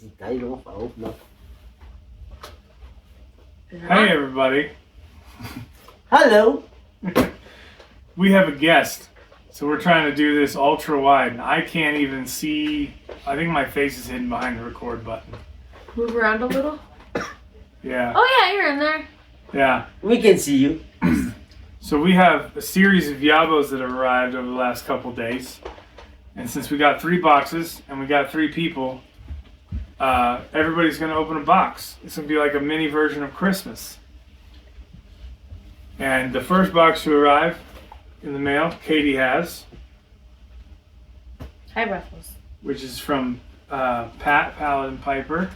Is it tied off? I hope not. Hey everybody. Hello. We have a guest. So we're trying to do this ultra wide and I can't even see. I think my face is hidden behind the record button. Move around a little. Yeah. Oh yeah, you're in there. Yeah. We can see you. So we have a series of YABOS that have arrived over the last couple days. And since we got 3 boxes and we got 3 people, everybody's going to open a box. It's going to be like a mini version of Christmas. And the first box to arrive in the mail, Katie has, Hi, Ruffles. which is from Pat, Paladin Piper.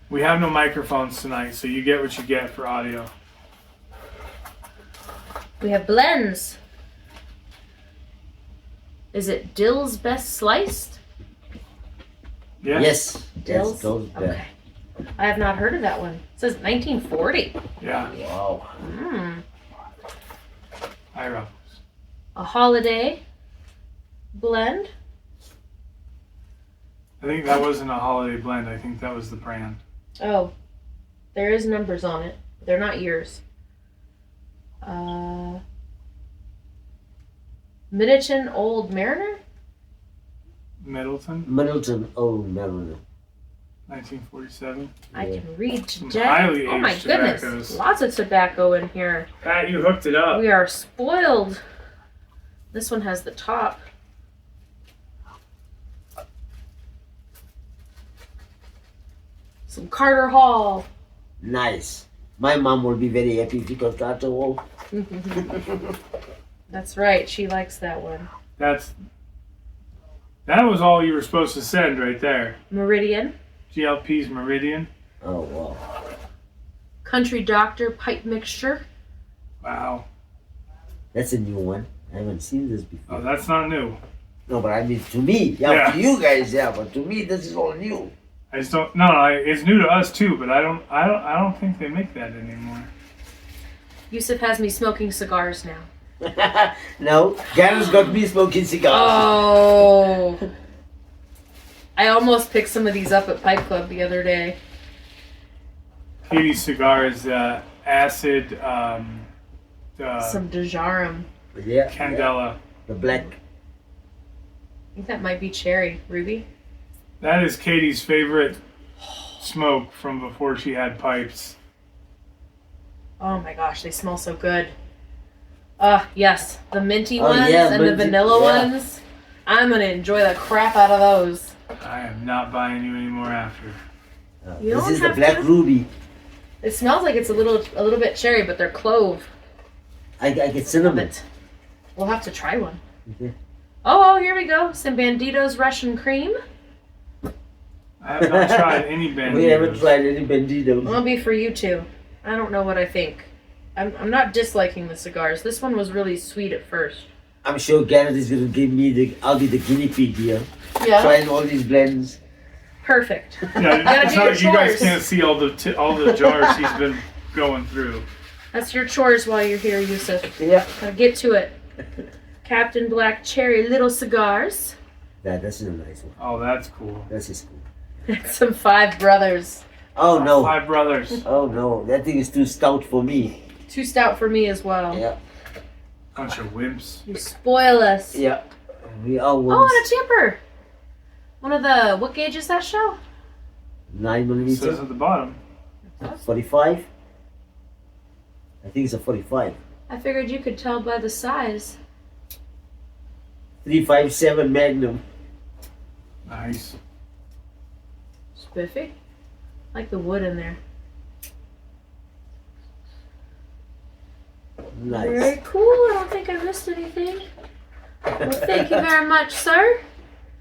We have no microphones tonight, so you get what you get for audio. We have blends. Is it Dill's Best Sliced? Yeah? Yes. Dill's? Yes, those Okay. I have not heard of that one. It says 1940. Yeah. Wow. Hi, Ruffles. A holiday blend. I think that wasn't a holiday blend. I think that was the brand. Oh, there is numbers on it. They're not years. Middleton Old Mariner? Middleton, Middleton Old Mariner. 1947. I can read Some today. highly Oh my aged goodness. tobaccos. Lots of tobacco in here. Pat, you hooked it up. We are spoiled. This one has the top. Some Carter Hall. Nice. My mom will be very happy if you got that all. That's right. She likes that one. That was all you were supposed to send right there. Meridian. GLP's Meridian. Oh, wow. Country Doctor Pipe Mixture. Wow. That's a new one. I haven't seen this before. Oh, that's not new. No, but I mean, to me, Yeah. to you guys, but to me, this is all new. I just don't. No, it's new to us too. But I don't think they make that anymore. Yusuf has me smoking cigars now. No, Garrett's got me smoking cigars. Oh. I almost picked some of these up at Pipe Club the other day. Katie's cigar is acid Some Dejarum. Yeah. Candela. The black. I think that might be cherry. Ruby? That is Katie's favorite smoke from before she had pipes. Oh my gosh, they smell so good. Yes. The minty Oh, ones yeah, and the minty, vanilla yeah. ones. I'm going to enjoy the crap out of those. I am not buying you any more after. You This don't is the have black to. ruby. It smells like it's a little bit cherry, but they're clove. I get cinnamon. We'll have to try one. Okay. Oh, here we go. Some Banditos Russian cream. I have not tried any Banditos. We haven't tried any banditos. It'll be for you two. I don't know what I think. I'm not disliking the cigars. This one was really sweet at first. I'm sure Garrett is going to give me I'll be the guinea pig here. Yeah. Trying all these blends. Perfect. Yeah, gotta it's do not your like you guys chores. can't see all the jars he's been going through. That's your chores while you're here, Yusuf. Yeah. Gotta get to it. Captain Black Cherry Little Cigars. That's a nice one. Oh, that's cool. That's just cool. Some Five Brothers. Oh no. 5 Brothers. Oh no. That thing is too stout for me. Too stout for me as well. Yeah. Bunch of wimps. You spoil us. Yeah. We are Oh, ones. and a tamper. One of the, what gauge is that show? 9 It says millimeter. at the bottom. 45. I think it's a 45. I figured you could tell by the size. 357 Magnum. Nice. Spiffy. Like the wood in there. Nice. Very cool. I don't think I missed anything. Well, thank you very much, sir.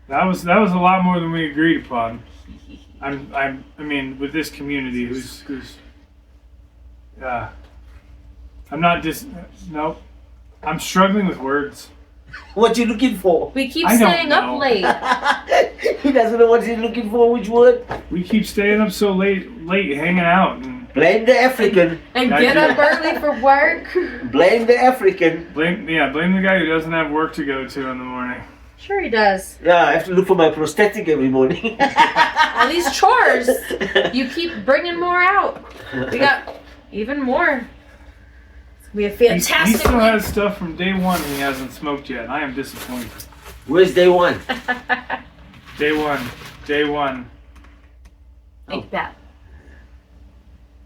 That was a lot more than we agreed upon. I mean, with this community, who's I'm not nope. I'm struggling with words. What you looking for? We keep I don't staying know. up late. He doesn't know what he's looking for. Which word? We keep staying up so late hanging out, and Blame the African. And I get do. up early for work. Blame the African. blame the guy who doesn't have work to go to in the morning. Sure he does. Yeah, I have to look for my prosthetic every morning. All these chores. You keep bringing more out. We got even more. It's gonna be a He fantastic still week. has stuff from day one he hasn't smoked yet. I am disappointed. Where's day one? Day one. Day one. Like that.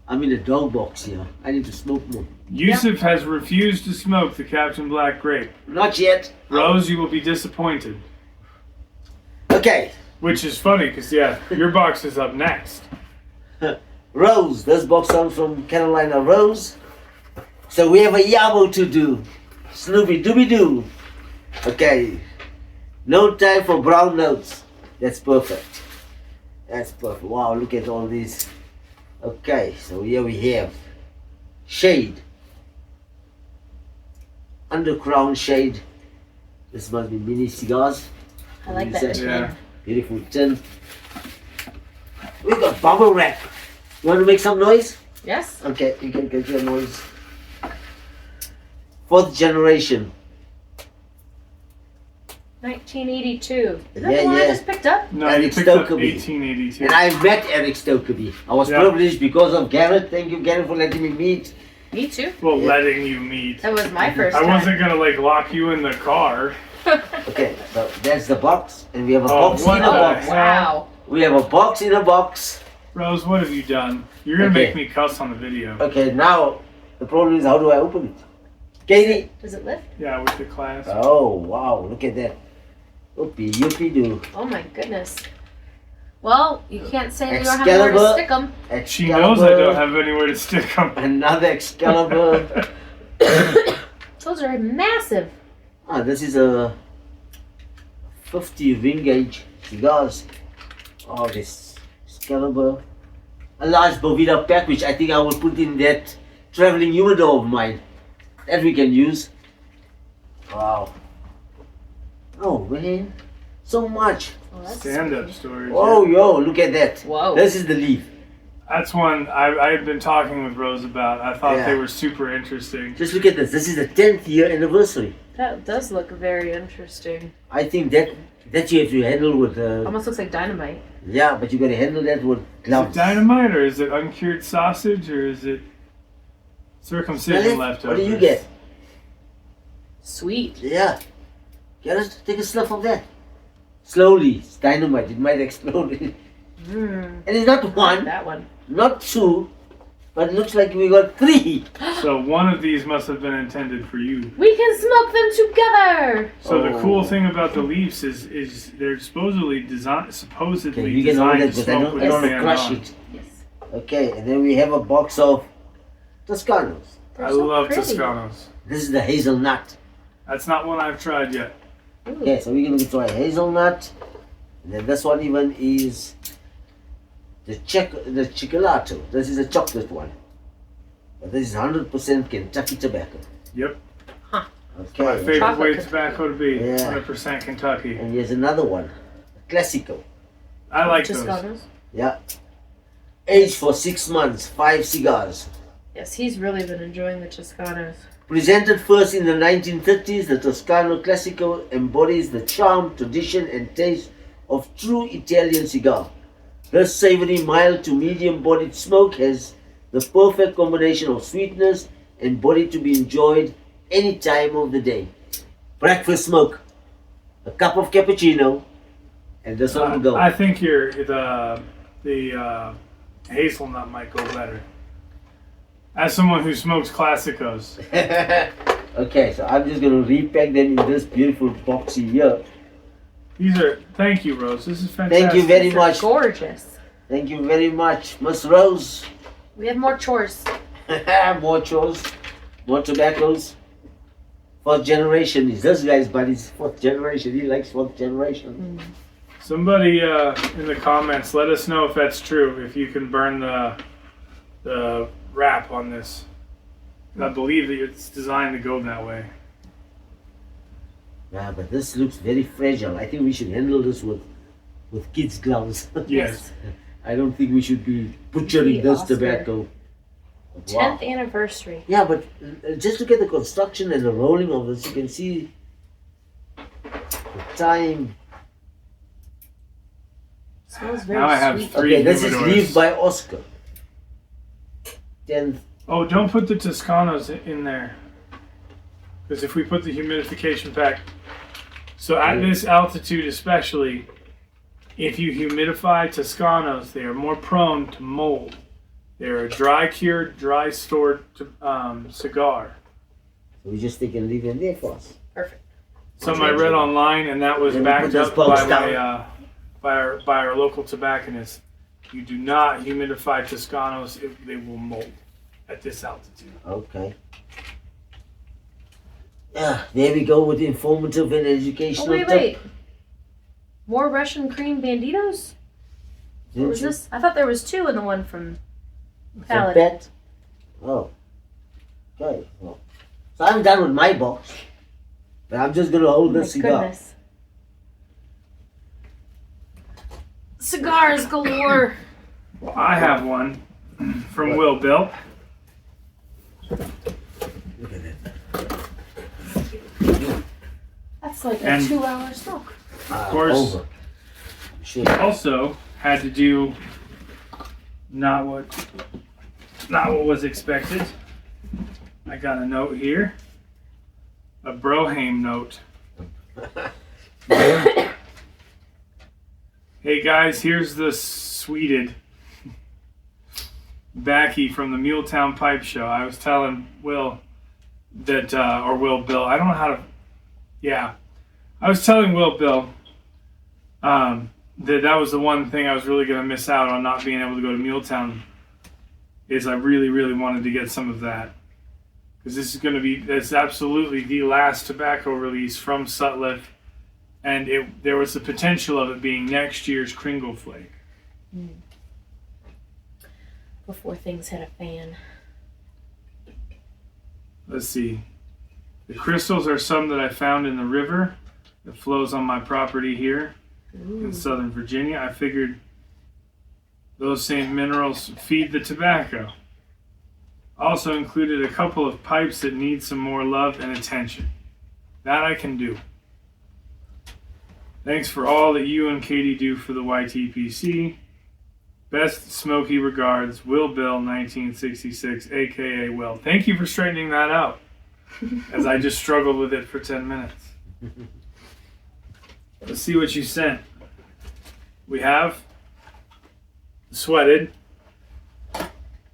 I'm in a dog box here. I need to smoke more. Yusuf has refused to smoke the Captain Black grape. Not yet. Rose, you will be disappointed. Okay. Which is funny because, yeah, your box is up next. Rose. This box comes from Carolina Rose. So we have a yabo to do. Snoopy Dooby Doo. Okay. No time for brown notes. That's perfect. That's perfect. Wow, look at all these. Okay, so here we have shade. Underground shade. This must be mini cigars. I like What that is tin. Yeah. Beautiful tin. We got bubble wrap. You want to make some noise? Yes? Okay, you can get your noise. 4th generation. 1982. Is that Yeah, the one I yeah. just picked up? No, Eric you picked up Stokely. 1882. And I met Eric Stokely. I was Yeah. privileged because of Garrett. Thank you, Garrett, for letting me meet. Me too. Well, Yeah. letting you meet. That was my first I time. wasn't going to, like, lock you in the car. Okay, so that's the box. And we have a Oh, box what in a the box. heck? Wow. We have a box in a box. Rose, what have you done? You're going to Okay. make me cuss on the video. Okay, now the problem is how do I open it? Katie? Does it lift? Yeah, with the class. Oh, wow, look at that. Oopie, yoopie doo. Oh my goodness. Well, you can't say you don't have anywhere to Excalibur. stick them. She knows I don't have anywhere to stick them. Another Excalibur. Those are massive. Ah, this is a 50 ring gauge cigars. Oh, this Excalibur. A large Bovida pack, which I think I will put in that traveling humidor of mine. That we can use. Wow. Oh, man. So much. Oh, that's Stand-up spooky. storage. Oh, yo, look at that. Whoa. This is the leaf. That's one I had been talking with Rose about. I thought Yeah. they were super interesting. Just look at this. This is the 10th year anniversary. That does look very interesting. I think that you have to handle with Almost looks like dynamite. yeah, but you gotta handle that with Is it gloves. dynamite or is it uncured sausage or is it Smell circumcision it? leftovers? What do you get? Sweet. Yeah. Get us take a snuff of that. Slowly. It's dynamite. It might explode. Mmm. And it's not one, That one. not two, but it looks like we got 3. So one of these must have been intended for you. We can smoke them together. So the Oh. cool thing about the leaves is they're supposedly Okay, you can hold designed that to because I smoke don't, with I your don't hand crush on. it. Yes. Okay, and then we have a box of Toscanos. They're I so love pretty. Toscanos. This is the hazelnut. That's not one I've tried yet. Ooh. Okay, so we're gonna try hazelnut. And then this one even is the chocolato. This is a chocolate one. But this is 100% Kentucky tobacco. Yep. Okay. My favorite Chocolate way Kentucky. tobacco to be. Yeah. 100% Kentucky. And here's another one. A Classico. I like those. Toscanos. Yeah. Aged for 6 months, 5 cigars. Yes, he's really been enjoying the Toscanos. Presented first in the 1930s, the Toscano Classico embodies the charm, tradition, and taste of true Italian cigar. This savory, mild to medium-bodied smoke has the perfect combination of sweetness and body to be enjoyed any time of the day. Breakfast smoke, a cup of cappuccino, and this one will go. I think the hazelnut might go better. As someone who smokes Classicos. Okay, so I'm just going to repack them in this beautiful boxy here. Thank you, Rose. This is fantastic. Thank you very These are much. gorgeous. Thank you very much, Miss Rose. We have more chores. More chores, more tobaccos. 4th generation is this guy's buddy's 4th generation. He likes 4th generation. Somebody in the comments, let us know if that's true. If you can burn the wrap on this. I believe that it's designed to go that way. Yeah, but this looks very fragile. I think we should handle this with kids' gloves. Yes. I don't think we should be butchering The this Oscar. tobacco. 10th anniversary. Yeah, but just look at the construction and the rolling of this. You can see The time. Smells very Now I have sweet. three Okay, this is humidors. Leave by Oscar. 10th. Oh, don't put the Toscanos in there. Because if we put the humidification pack... So at this altitude especially, if you humidify Toscanos, they are more prone to mold. They're a dry-cured, dry-stored cigar. So we just take and leave it there for us. Perfect. Something I read online, and that was Then we backed put those up bulbs by down. by our local tobacconist. You do not humidify Toscanos; they will mold at this altitude. Okay. Yeah, there we go with informative and Oh, educational. wait. More Russian cream banditos? What was this? I thought there was 2 in the one from From Paladin. Pet? Oh. Okay. Well, so I'm done with my box. But I'm just going to hold Oh the my cigar. goodness. Cigars galore. Well, I have one from What? Will Bill. Look at that. That's like a And- 2-hour smoke. Of course. Over. Shit. Also had to do not what was expected. I got a note here, a Broham note. Hey guys, here's the sweeted Backy from the Muletown Pipe Show. I was telling Will that, or Will Bill, I don't know how to, yeah. I was telling Will Bill that was the one thing I was really going to miss out on not being able to go to Muletown, is I really, really wanted to get some of that. Because this is going to be, it's absolutely the last tobacco release from Sutliff. And there was the potential of it being next year's Kringle Flake. Before things hit a fan. Let's see. The crystals are some that I found in the river that flows on my property here in Southern Virginia. I figured those same minerals feed the tobacco. Also included a couple of pipes that need some more love and attention. That I can do. Thanks for all that you and Katie do for the YTPC. Best smoky regards, Will Bill 1966, aka Will. Thank you for straightening that out, as I just struggled with it for 10 minutes. Let's see what you sent. We have Sweated,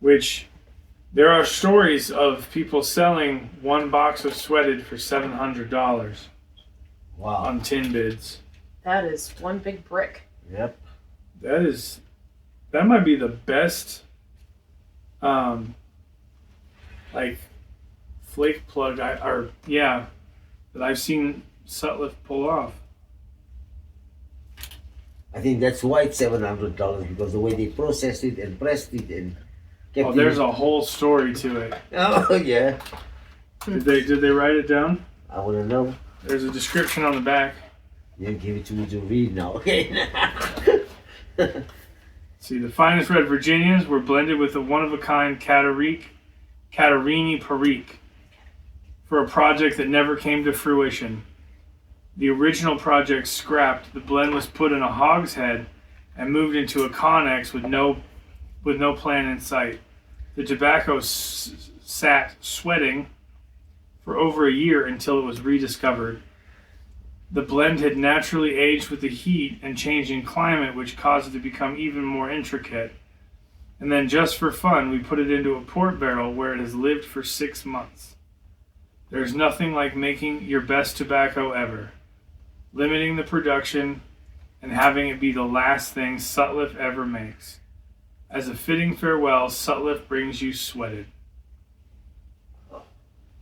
which there are stories of people selling one box of Sweated for $700 Wow. on tin bids. That is one big brick. Yep. That might be the best like flake plug that I've seen Sutliff pull off. I think that's why it's $700, because the way they processed it and pressed it and kept Oh, it. there's a whole story to it. Oh, yeah. Did they write it down? I want to know. There's a description on the back. You give it to me to read now, okay? See, the finest red Virginians were blended with a one-of-a-kind Catarini Perique for a project that never came to fruition. The original project scrapped, the blend was put in a hogshead and moved into a Connex with no plan in sight. The tobacco sat sweating for over a year until it was rediscovered. The blend had naturally aged with the heat and changing climate, which caused it to become even more intricate. And then just for fun, we put it into a port barrel where it has lived for 6 months. There's nothing like making your best tobacco ever, limiting the production, and having it be the last thing Sutliff ever makes. As a fitting farewell, Sutliff brings you Sweated.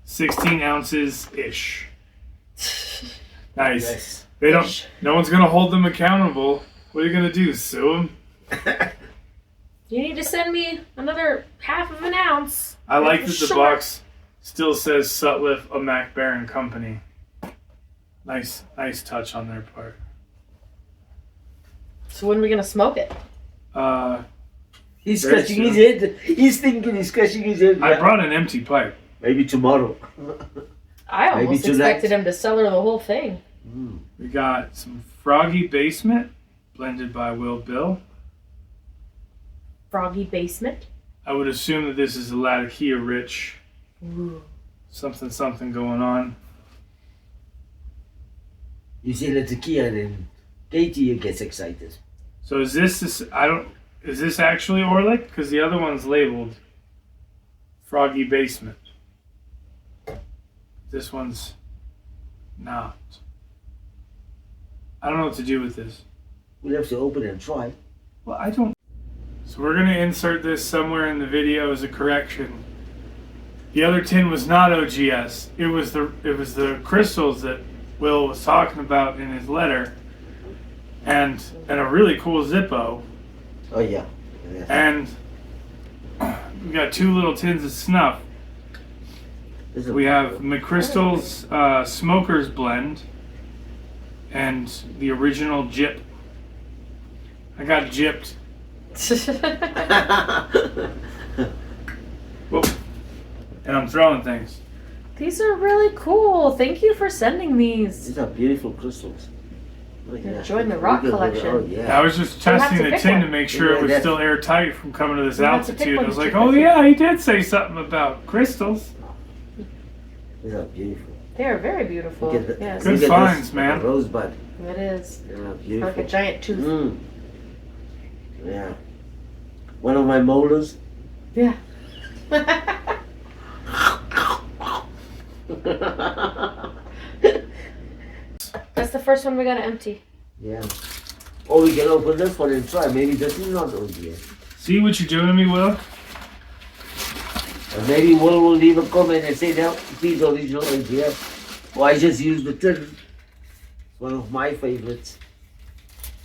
16 ounces-ish. Nice. Yes. They don't. No one's gonna hold them accountable. What are you gonna do? Sue them? You need to send me another half of an ounce. I like that the Sure. box still says Sutliff, a Mac Baron company. Nice touch on their part. So when are we gonna smoke it? He's Very scratching his head. He's thinking he's scratching his head. I brought an empty pipe. Maybe tomorrow. I Maybe almost tonight. expected him to cellar the whole thing. We got some Froggy Basement, blended by Will Bill. Froggy Basement. I would assume that this is a Latakia Rich. Ooh. Something going on. You see Latakia and then Katie gets excited. So is this is this actually Orlick? Because the other one's labeled Froggy Basement. This one's not. I don't know what to do with this. We'll have to open it and try. Well, I don't. So we're gonna insert this somewhere in the video as a correction. The other tin was not OGS. It was the crystals that Will was talking about in his letter, and a really cool Zippo. Oh yeah. And we got 2 little tins of snuff. We have McChrystal's Smoker's Blend and the original Jip. I got gypped. Whoa. And I'm throwing things. These are really cool. Thank you for sending these. These are beautiful crystals. Look at You're that. enjoying the rock Look at- collection. Oh yeah. I was just We'll have testing to the pick tin one. to make sure it was Yeah, still airtight from coming to this We'll have to pick altitude. one I was to like, check oh this. yeah, he did say something about crystals. These are beautiful. They are very beautiful. Look at the- Yes, Good look at finds, this, man. the rosebud. it is. They are Like a beautiful. giant tooth. Mm. Yeah. One of my molars. Yeah. That's the first one we gotta empty. Yeah. Or we can open this one and try. Maybe this is not OGS. See what you're doing to me, Will? And maybe Will will leave a comment and say, no, please original OGS. Or I just use the tin. It's one of my favorites.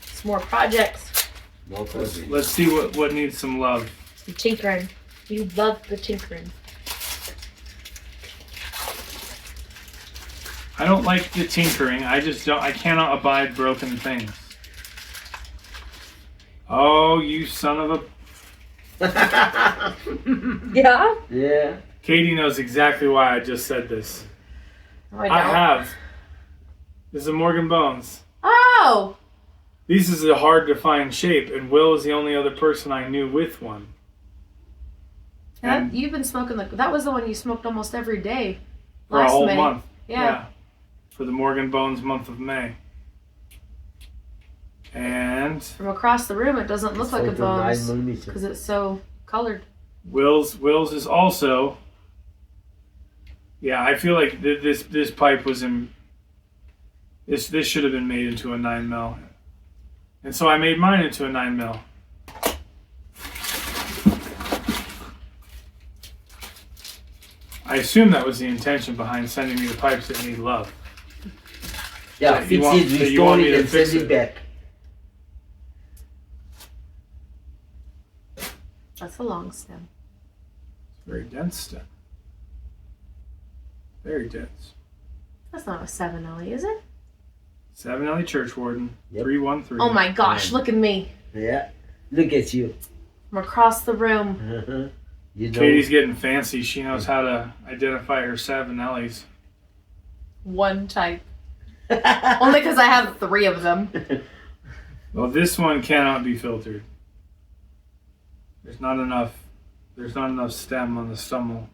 Some more projects. More projects. Let's see what needs some love. Some tinkering. You love the tinkering. I don't like the tinkering. I cannot abide broken things. Oh, you son of a... Yeah? Yeah. Katie knows exactly why I just said this. No, I I don't. have. This is a Morgan Bones. Oh! This is a hard to find shape, and Will is the only other person I knew with one. And You've been smoking that was the one you smoked almost every day. for a Last whole May. month. Yeah. For the Morgan Bones month of May. And From across the room, it doesn't look like a bones 9mm. because it's so colored. Will's is also. Yeah, I feel like this pipe was in. This should have been made into a 9mm, and so I made mine into a 9mm. I assume that was the intention behind sending me the pipes that need love. Yeah, That you fix want- it, that you restore want me it, to and fix send it. it back. That's a long stem. Very dense stem. Very dense. That's not a 7LE, is it? 7LE Churchwarden, Yep. 313. Oh my gosh, Yeah. look at me. Yeah. Look at you. From across the room. You know. Katie's getting fancy. She knows how to identify her 7LEs. One type. Only because I have 3 of them. Well, this one cannot be filtered. There's not enough stem on the stummel.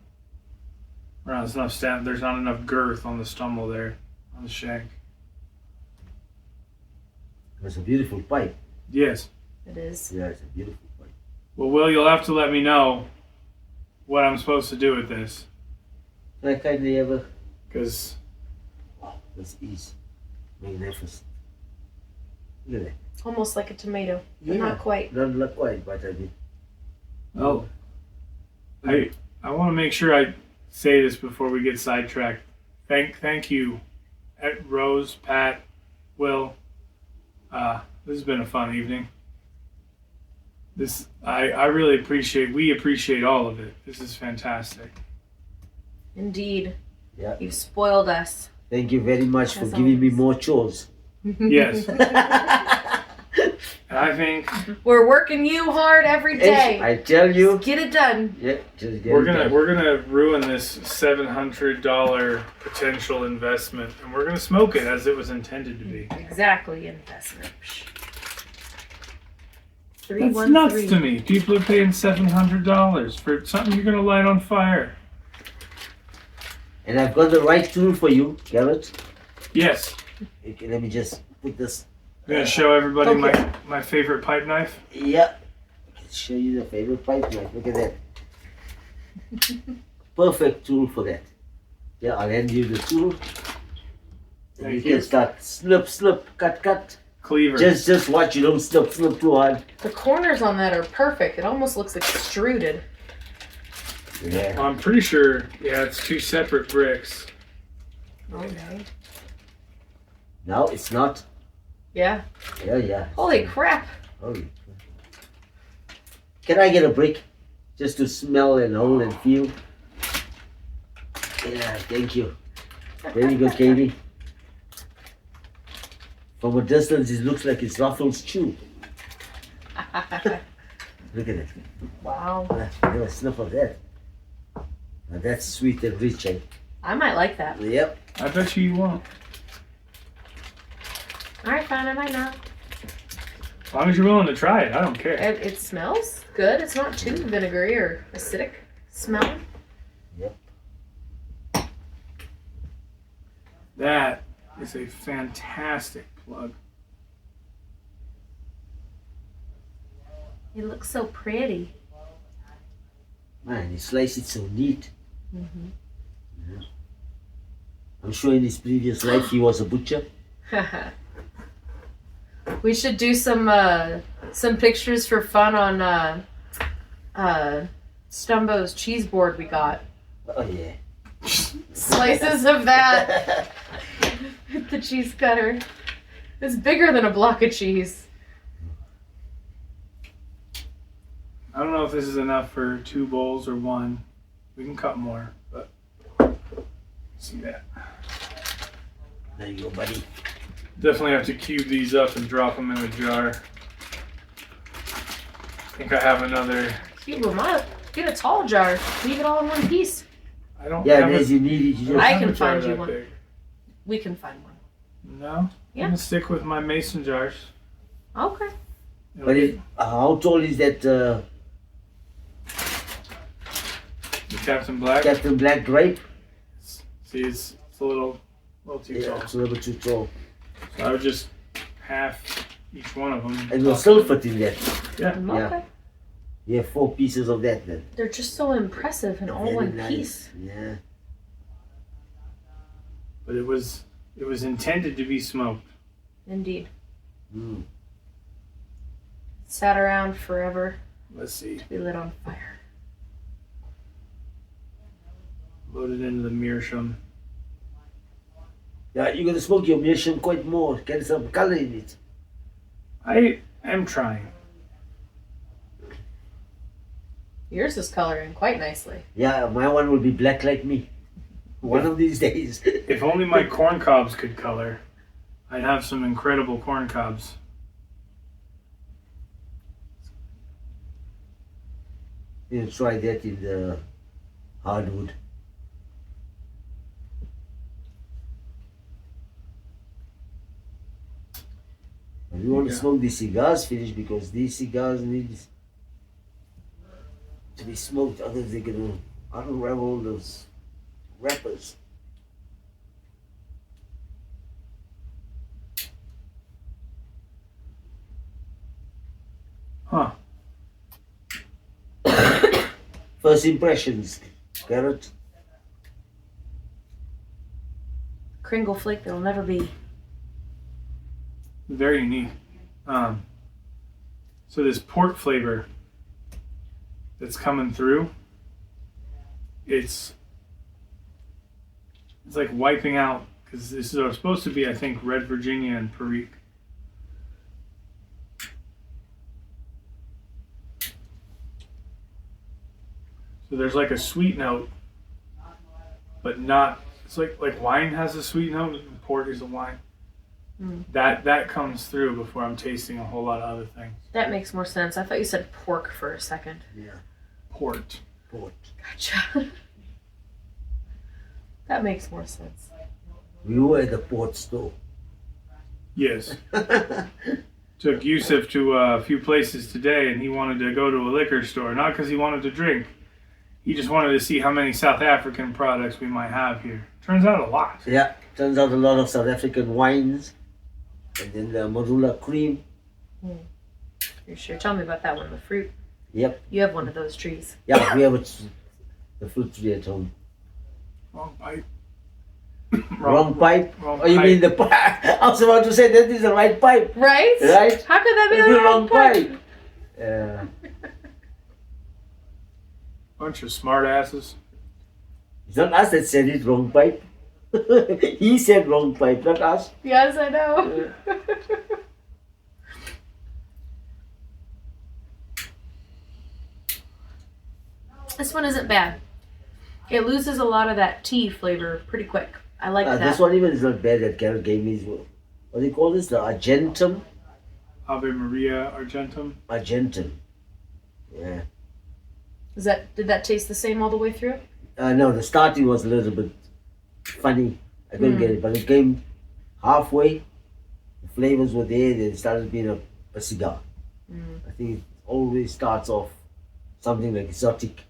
Or not enough stem. There's not enough girth on the stummel there, on the shank. It's a beautiful pipe. Yes. It is. Yeah, it's a beautiful pipe. Well, Will, you'll have to let me know what I'm supposed to do with this, I kindly ever. because This is magnificent. Look at that. Almost like a tomato, but Yeah. not quite. Not quite, but I mean. oh, I want to make sure I say this before we get sidetracked. Thank you, Rose, Pat, Will. This has been a fun evening. I really appreciate. We appreciate all of it. This is fantastic. Indeed. Yeah. You've spoiled us. Thank you very much for As giving me always. more chores. Yes. And I think We're working you hard every day. I tell you. Just get it done. Yeah, just get we're it gonna done. we're gonna ruin this $700 potential investment, and we're gonna smoke it as it was intended to be. Exactly, investment. That's nuts to me. People are paying $700 for something you're gonna light on fire. And I've got the right tool for you, Garrett. Yes. Okay, let me just put this. I'm gonna show everybody Okay. my favorite pipe knife. Yeah. Let's show you the favorite pipe knife. Look at that. Perfect tool for that. Yeah, I'll hand you the tool. And Thank you you. can start snip, cut. Cleaver. Just watch you don't snip too hard. The corners on that are perfect. It almost looks extruded. Yeah. Well, I'm pretty sure, yeah, it's two separate bricks. Okay. No, it's not. Yeah. Yeah. Holy crap. Holy. Can I get a brick? Just to smell and hold and feel. Yeah, thank you. Very good, Katie. From a distance, it looks like it's Ruffles chew. Look at it. Wow. Get a sniff of that. Now that's sweet and rich, eh? I might like that. Yep. I bet you won't. Alright, fine, I might not. As long as you're willing to try it, I don't care. It smells good. It's not too vinegary or acidic smelling. That is a fantastic plug. It looks so pretty. Man, you slice it so neat. Mm-hmm. I'm sure in his previous life he was a butcher. We should do some pictures for fun on Stumbo's cheese board we got. Oh yeah. Slices of that with the cheese cutter. It's bigger than a block of cheese. I don't know if this is enough for 2 bowls or 1. We can cut more, but see that. There you go, buddy. Definitely have to cube these up and drop them in a jar. I think I have another. Cube them up. Get a tall jar. Leave it all in one piece. I don't Yeah, have and as you need it, you just I have can a jar find you that one. big. We can find one. No? Yeah. I'm gonna stick with my mason jars. Okay. It'll But be how tall is that the Captain Black. Captain Black grape? See, it's a little too Yeah, tall. it's a little bit too tall. So I would just half each one of them. And we'll still fit in that. Yeah. Okay. You have 4 pieces of that then. They're just so impressive in all Very one nice. piece. Yeah. But it was intended to be smoked. Indeed. Mm. Sat around forever Let's see. to be lit on fire. Loaded into the meerschaum. Yeah, you're gonna smoke your meerschaum quite more. Get some color in it. I am trying. Yours is coloring quite nicely. Yeah, my one will be black like me. One of these days. If only my corn cobs could color, I'd have some incredible corn cobs. You try that in the hardwood. And we want to Yeah. smoke these cigars finish because these cigars need to be smoked, otherwise they're gonna unravel those wrappers. Huh. First impressions, Garrett. Kringle flake that'll never be. Very unique. So this port flavor that's coming through, it's like wiping out, because this is supposed to be, I think, Red Virginia and Perique. So there's like a sweet note, but not. It's like wine has a sweet note. And port is a wine. That comes through before I'm tasting a whole lot of other things. That makes more sense. I thought you said pork for a second. Yeah. Port. Gotcha. That makes more sense. We were at the port store. Yes. Took Yusuf to a few places today, and he wanted to go to a liquor store, not because he wanted to drink. He just wanted to see how many South African products we might have here. Turns out a lot. Yeah, turns out a lot of South African wines, and then the marula cream. You sure? Tell me about that one, the fruit. Yep. You have one of those trees. Yeah, we have the fruit tree at home. Wrong pipe. Wrong pipe? Wrong Oh, you mean the pipe? I was about to say that is the right pipe. Right? Right? How could that be It's the the wrong pipe? Yeah. Bunch of smart asses. It's not us that said it, wrong pipe. He said wrong pipe, not us. Yes, I know. This one isn't bad. It loses a lot of that tea flavor pretty quick. I like that. This one even is not bad that Carol gave me. What do you call this? The Argentum? Ave Maria Argentum. Argentum. Yeah. Did that taste the same all the way through? No, the starting was a little bit funny. I couldn't get it, but it came halfway. The flavors were there. Then it started being a cigar. I think it always starts off something like exotic.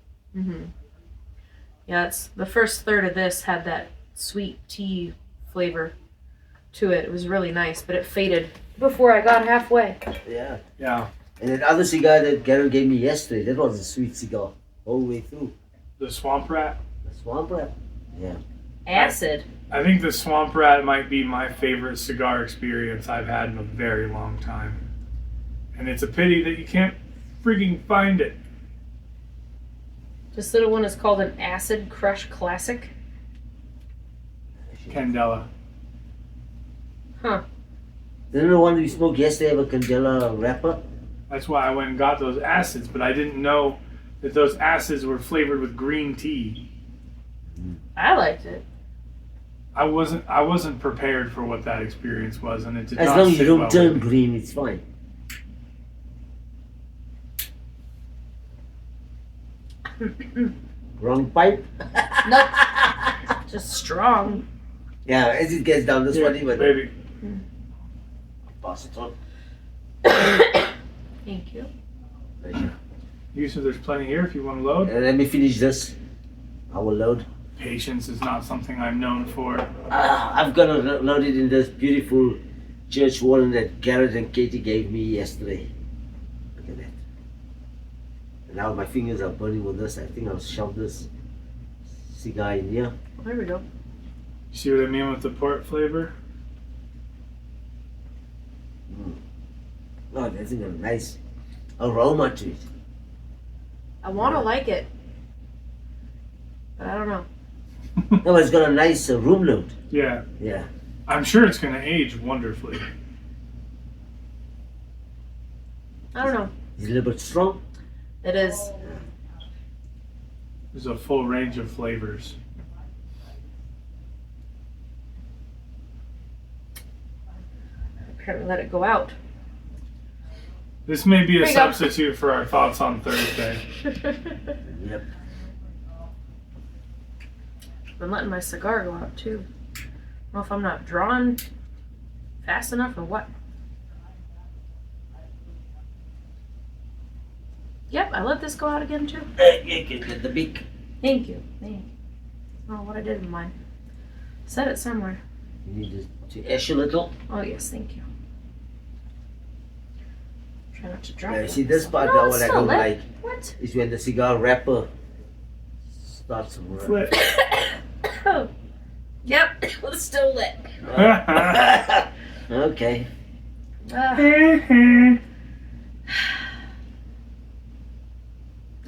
Yeah, it's the first third of this had that sweet tea flavor to it. It was really nice, but it faded before I got halfway. Yeah. Yeah. And that other cigar that Carol gave me yesterday, that was a sweet cigar all the way through. The Swamp Rat. The swamp rat. Yeah. Acid. I think the Swamp Rat might be my favorite cigar experience I've had in a very long time. And it's a pity that you can't freaking find it. This little one is called an Acid Crush Classic. Candela. Huh. Didn't the one we smoked yesterday have a Candela wrapper? That's why I went and got those acids, but I didn't know that those acids were flavored with green tea. I liked it. I wasn't prepared for what that experience was, and it did As not long as you sit don't well turn with me. green, it's fine. Wrong pipe? Nope. Just strong. Yeah, as it gets down, this one even. Baby. Pass it on. Thank you. Pleasure. Yusuf, there's plenty here if you want to load. Let me finish this. I will load. Patience is not something I'm known for. I'm gonna load it in this beautiful church warden that Garrett and Katie gave me yesterday. Look at that. And now my fingers are burning on this. I think I'll shove this cigar in here. There we go. See what I mean with the port flavor? Oh, that's got a nice aroma to it. I want to like it, but I don't know. No, it's got a nice room note. Yeah. Yeah. I'm sure it's going to age wonderfully. I don't know. It's a little bit strong. It is. There's a full range of flavors. Apparently let it go out. This may be a There you go. substitute for our thoughts on Thursday. Yep. Been letting my cigar go out too. I don't know if I'm not drawing fast enough or what. Yep, I let this go out again too. You can get the beak. Thank you. Thank you. I don't know what I did with mine. Set it somewhere. You need to ash a little. Oh yes, thank you. Try not to drop Yeah, it. see this part No, now it's what I still don't lit. like What? is when the cigar wrapper starts to run. Flip. Oh. Yep, it was still lit. Okay.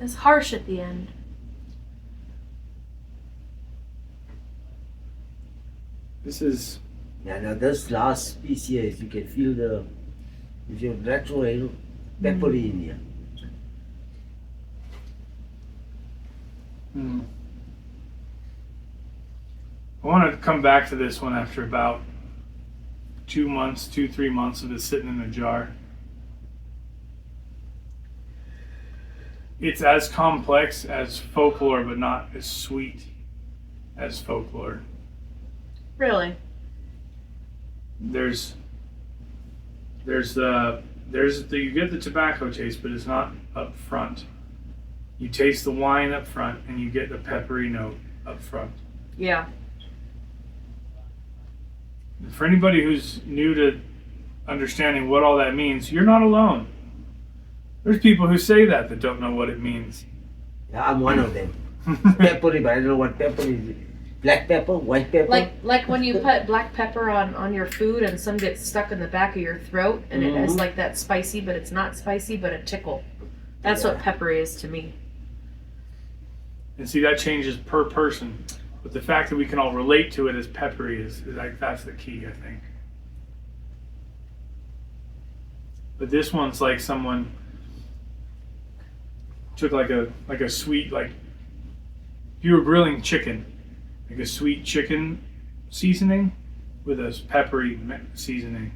It's harsh at the end. This is Yeah, now this last piece here, if you can feel if you retro a little peppery in here. I want to come back to this one after about 3 months of it sitting in a jar. It's as complex as folklore, but not as sweet as folklore. Really? There's you get the tobacco taste, but it's not up front. You taste the wine up front, and you get the peppery note up front. Yeah. For anybody who's new to understanding what all that means, you're not alone. There's people who say that don't know what it means. Yeah, I'm one of them. Peppery, but I don't know what pepper is. Black pepper, white pepper. Like when you put black pepper on your food and some gets stuck in the back of your throat and it has like that spicy, but it's not spicy, but a tickle. That's what pepper is to me. And see, that changes per person. But the fact that we can all relate to it as peppery is like, that's the key, I think. But this one's like someone took like a sweet, like if you were grilling chicken, like a sweet chicken seasoning with a peppery seasoning.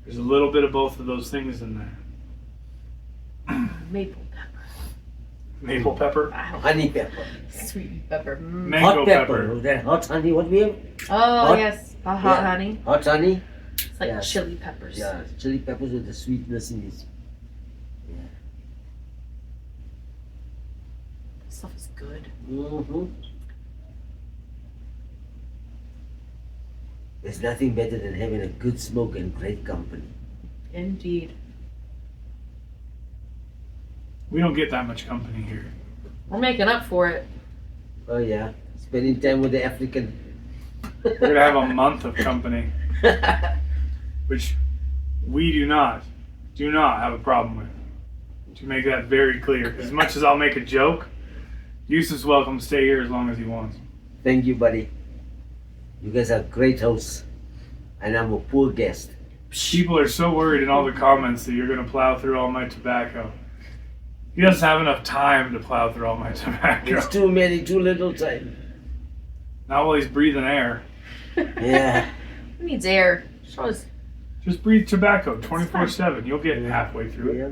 There's a little bit of both of those things in there. Maple pepper. Maple pepper? Wow. Honey pepper. Sweet pepper. Mango Hot pepper. That hot honey, what we have? Oh, Hot? yes. A hot honey. Hot honey. It's like chili peppers. Yeah, chili peppers with the sweetness in it. Yeah. Stuff is good. Mm-hmm. There's nothing better than having a good smoke and great company. Indeed. We don't get that much company here. We're making up for it. Oh yeah, spending time with the African. We're going to have a month of company, which we do not have a problem with. To make that very clear. As much as I'll make a joke, Yusuf's welcome to stay here as long as he wants. Thank you, buddy. You guys are great hosts, and I'm a poor guest. People are so worried in all the comments that you're going to plow through all my tobacco. He doesn't have enough time to plow through all my tobacco. It's too many, too little time. Not while he's breathing air. Yeah. Who needs air? Just breathe tobacco 24/7. You'll get halfway through it. Yeah.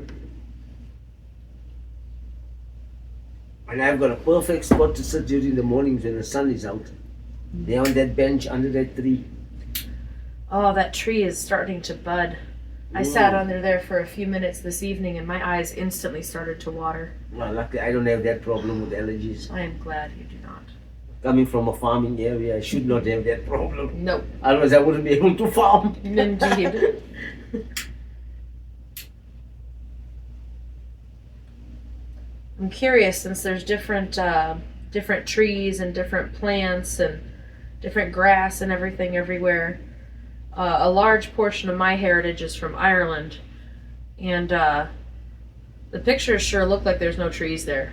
And I've got a perfect spot to sit during the mornings when the sun is out. There on that bench under that tree. Oh, that tree is starting to bud. I sat under there for a few minutes this evening and my eyes instantly started to water. Well, luckily I don't have that problem with allergies. I am glad you do not. Coming from a farming area, I should not have that problem. Nope. Otherwise I wouldn't be able to farm. Indeed. I'm curious, since there's different trees and different plants and different grass and everything everywhere. A large portion of my heritage is from Ireland, and the pictures sure look like there's no trees there.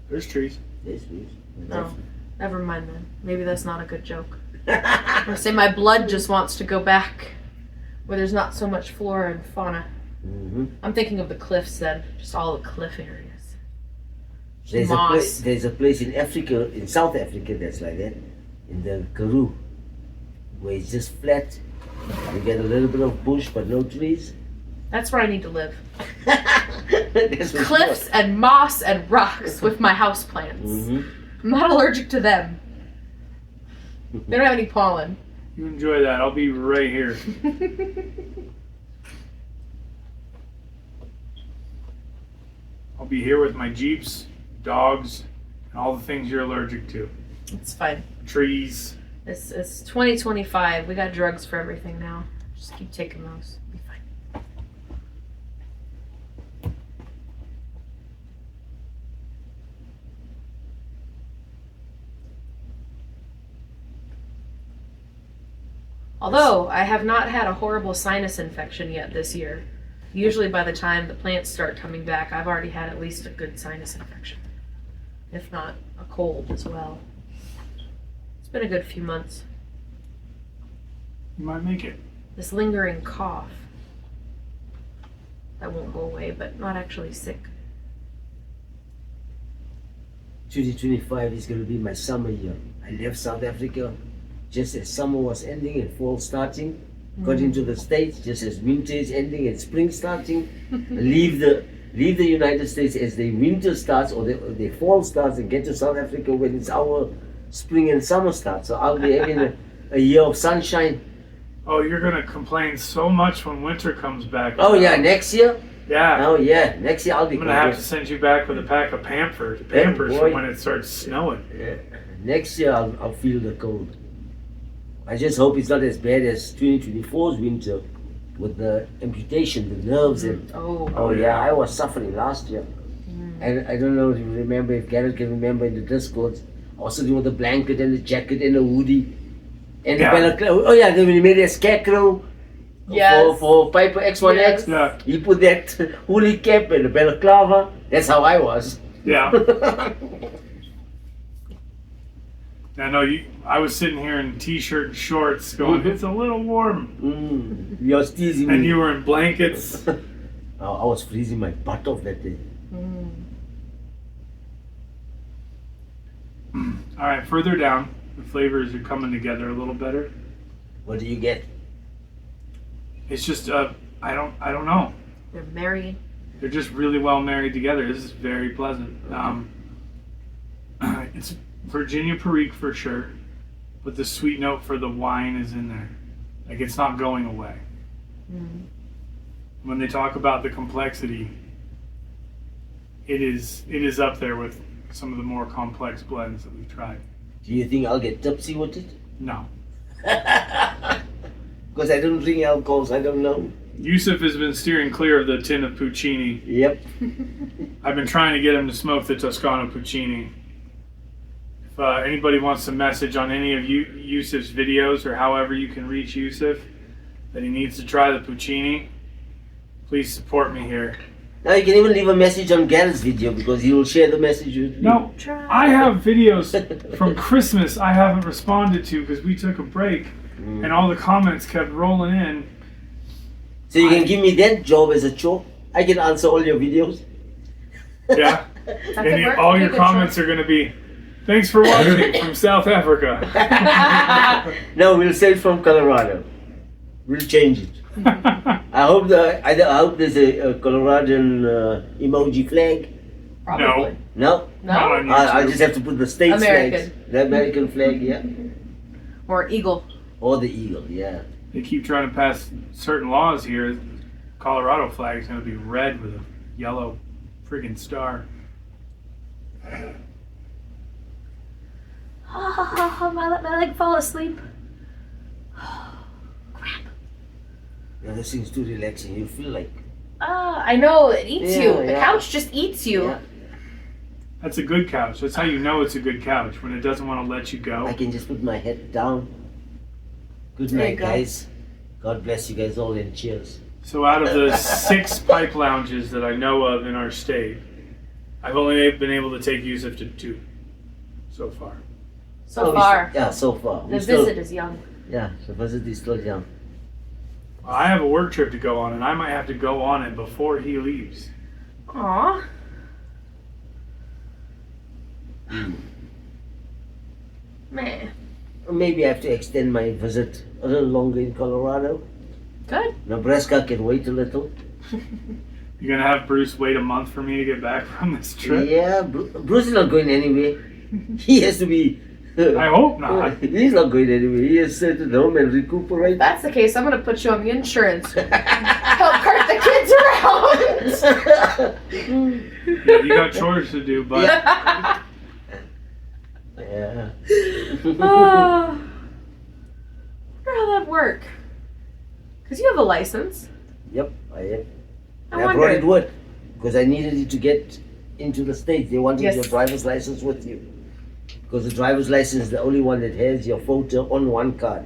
There's trees. Yes, please. No, never mind then. Maybe that's not a good joke. I say my blood just wants to go back where there's not so much flora and fauna. Mm-hmm. I'm thinking of the cliffs then, just all the cliff areas. There's a place in Africa, in South Africa, that's like that, in the Karoo, where it's just flat. You get a little bit of bush, but no trees. That's where I need to live. That's what Cliffs and moss and rocks with my houseplants. Mm-hmm. I'm not allergic to them. They don't have any pollen. You enjoy that. I'll be right here. I'll be here with my Jeeps, dogs, and all the things you're allergic to. It's fine. Trees. It's 2025. We got drugs for everything now. Just keep taking those. Be fine. Although I have not had a horrible sinus infection yet this year. Usually by the time the plants start coming back, I've already had at least a good sinus infection. If not, a cold as well. It's been a good few months. You might make it. This lingering cough. That won't go away, but not actually sick. 2025 is going to be my summer year. I left South Africa just as summer was ending and fall starting. Got into the States just as winter is ending and spring starting. leave the United States as the winter starts or the fall starts and get to South Africa when it's our spring and summer starts. So I'll be having a year of sunshine. Oh, you're gonna complain so much when winter comes back. Oh yeah, next year? Yeah. Oh yeah, next year I'll be I'm gonna have to send you back with a pack of Pampers boy. for when it starts snowing. Yeah. Next year I'll feel the cold. I just hope it's not as bad as 2024's winter with the amputation, the nerves and Oh. yeah, I was suffering last year. And I don't know if you remember, if Garrett can remember in the Discords, I was sitting with a blanket and a jacket and a hoodie. And Yeah. the balaclava. Oh yeah, then we made a scarecrow Yes. for Piper X1X. Yeah. He put that woolly cap and the balaclava. That's how I was. Yeah. I know I was sitting here in t-shirt and shorts going, it's a little warm. You're teasing me. And you were in blankets. Oh, I was freezing my butt off that day. All right, further down, the flavors are coming together a little better. What do you get? It's just I don't know. They're married. They're just really well married together. This is very pleasant. It's Virginia Perique for sure, but the sweet note for the wine is in there. Like it's not going away. When they talk about the complexity, it is up there with some of the more complex blends that we've tried. Do you think I'll get tipsy with it? No. Because I don't drink alcohols, I don't know. Yusuf has been steering clear of the tin of Puccini. Yep. I've been trying to get him to smoke the Toscano Puccini. If anybody wants to message on any of Yusuf's videos or however you can reach Yusuf that he needs to try the Puccini, please support me here. Now you can even leave a message on Garrett's video because he will share the message with you. No, I have videos from Christmas I haven't responded to because we took a break and all the comments kept rolling in. So you can give me that job as a chore. I can answer all your videos. Yeah. And all your comments are going to be, thanks for watching from South Africa. No, we'll say it from Colorado. We'll change it. I hope there's a Coloradan emoji flag. Probably. No? Not on I YouTube. just have to put the state's American. flags. The American flag, yeah. Or eagle. Or the eagle, yeah. They keep trying to pass certain laws here. Colorado flag is going to be red with a yellow friggin' star. My leg fall asleep. Yeah, this thing's too relaxing. You feel like... I know, it eats Yeah, you. The yeah. couch just eats you. Yeah. That's a good couch. That's how you know it's a good couch, when it doesn't want to let you go. I can just put my head down. Good There you night, go. guys. God bless you guys all and cheers. So out of the 6 pipe lounges that I know of in our state, I've only been able to take Yusuf to 2 so far. So far. Yeah, so far. The visit is young. Yeah, the visit is still young. I have a work trip to go on, and I might have to go on it before he leaves. Aw. Man. Or maybe I have to extend my visit a little longer in Colorado. Good. Nebraska can wait a little. You're gonna have Bruce wait a month for me to get back from this trip? Yeah, Bruce is not going anywhere. He has to be... I hope not. He's not going anywhere. He has to sit at home and recuperate. If that's the case, I'm going to put you on the insurance. Help cart the kids around. Yeah, you got chores to do, but Yeah. Oh. I wonder how that'd work. Because you have a license. Yep, I am. I And I brought wonder. it with because I needed it to get into the States. They wanted Yes. your driver's license with you. Because the driver's license is the only one that has your photo on one card.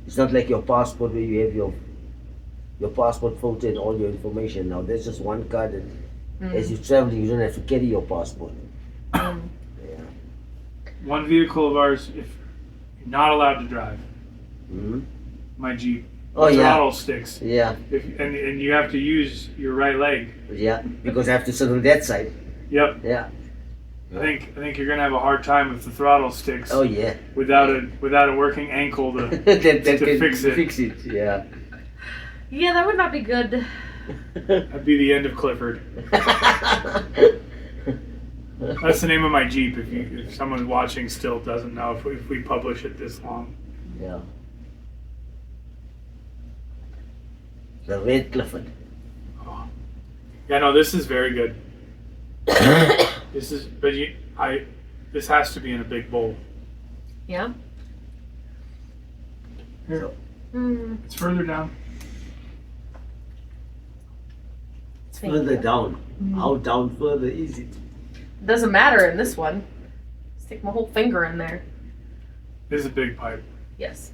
It's not like your passport where you have your passport photo and all your information. Now there's just one card and as you're traveling you don't have to carry your passport. Yeah. one vehicle of ours, if you're not allowed to drive, Hmm. my Jeep, Oh yeah. throttle sticks. Yeah. And you have to use your right leg. Yeah. Because I have to sit on that side. Yep. Yeah. I think you're gonna have a hard time if the throttle sticks Oh yeah. without a working ankle to that can fix it. Fix it. Yeah. Yeah, that would not be good. That'd be the end of Clifford. That's the name of my Jeep. If someone watching still doesn't know, if we publish it this long. Yeah. The red Clifford. Yeah, no, this is very good. This is, but this has to be in a big bowl. Yeah. Here, Mm. it's further down. Thank Further you. down. How down further is it? Doesn't matter in this one. Stick my whole finger in there. This is a big pipe. Yes.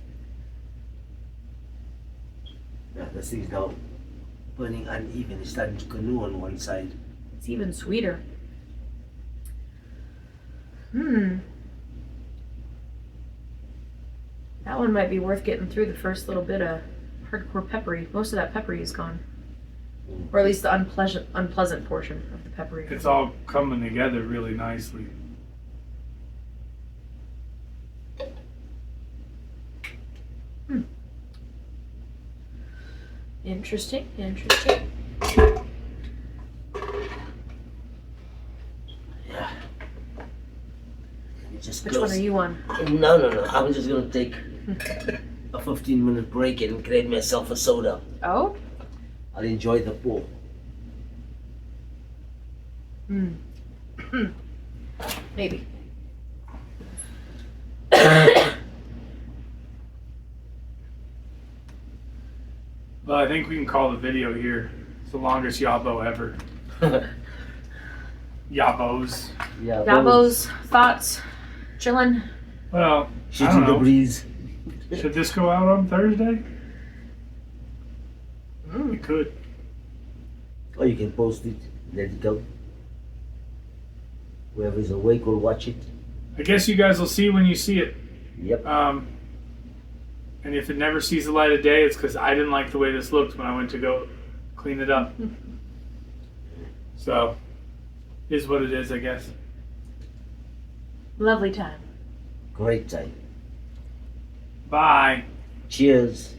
Yeah, this thing's now burning uneven. It's starting to canoe on one side. It's even sweeter. That one might be worth getting through the first little bit of hardcore peppery. Most of that peppery is gone. Or at least the unpleasant portion of the peppery. It's all coming together really nicely. Interesting. Yeah. You just Which close. one are you on? No. I'm just gonna take a 15-minute break and create myself a soda. Oh? I'll enjoy the pour. Maybe. Well, I think we can call the video here. It's the longest yabo ever. Yabos. Yeah. Yabos, thoughts, chillin'. Well, I Shooting don't the know. breeze. Should this go out on Thursday? It could. Or you can post it, let it go. Whoever's awake will watch it. I guess you guys will see when you see it. Yep. And if it never sees the light of day, it's because I didn't like the way this looked when I went to go clean it up. So, is what it is, I guess. Lovely time. Great time. Bye. Cheers.